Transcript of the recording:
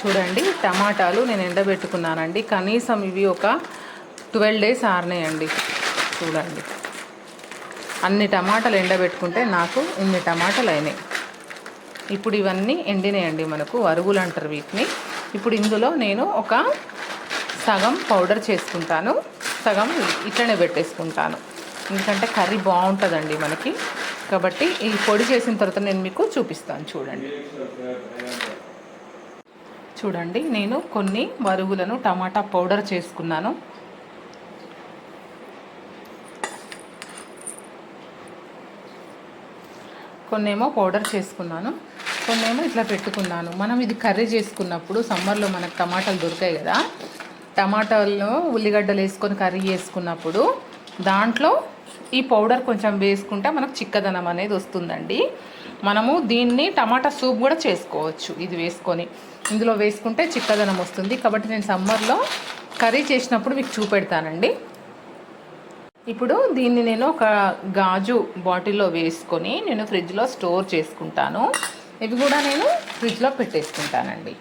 చూడండి టమాటాలు నేను ఎండబెట్టుకున్నానండి. కనీసం ఇవి ఒక 12 డేస్ ఆరినాయండి. చూడండి అన్ని టమాటాలు ఎండబెట్టుకుంటే నాకు ఇన్ని టమాటాలు అయినాయి. ఇప్పుడు ఇవన్నీ ఎండినాయండి, మనకు వరుగులు అంటారు వీటిని. ఇప్పుడు ఇందులో నేను ఒక సగం పౌడర్ చేసుకుంటాను, సగం ఇట్లనే పెట్టేసుకుంటాను. ఎందుకంటే కర్రీ బాగుంటుందండి మనకి. కాబట్టి ఈ పొడి చేసిన తర్వాత నేను మీకు చూపిస్తాను. చూడండి నేను కొన్ని వరుగులను టమాటా పౌడర్ చేసుకున్నాను. కొన్నేమో పౌడర్ చేసుకున్నాను, కొన్నేమో ఇట్లా పెట్టుకున్నాను. మనం ఇది కర్రీ చేసుకున్నప్పుడు సమ్మర్లో మనకు టమాటాలు దొరికాయి కదా, టమాటాల్లో ఉల్లిగడ్డలు వేసుకొని కర్రీ చేసుకున్నప్పుడు దాంట్లో ఈ పౌడర్ కొంచెం వేసుకుంటే మనకు చిక్కదనం అనేది వస్తుందండి. మనము దీన్ని టమాటా సూప్ కూడా చేసుకోవచ్చు. ఇది వేసుకొని ఇందులో వేసుకుంటే చిక్కదనం వస్తుంది. కాబట్టి నేను సమ్మర్లో కర్రీ చేసినప్పుడు మీకు చూపెడతానండి. ఇప్పుడు దీన్ని నేను ఒక గాజు బాటిల్లో వేసుకొని నేను ఫ్రిడ్జ్లో స్టోర్ చేసుకుంటాను. ఇవి కూడా నేను ఫ్రిడ్జ్లో పెట్టేసుకుంటానండి.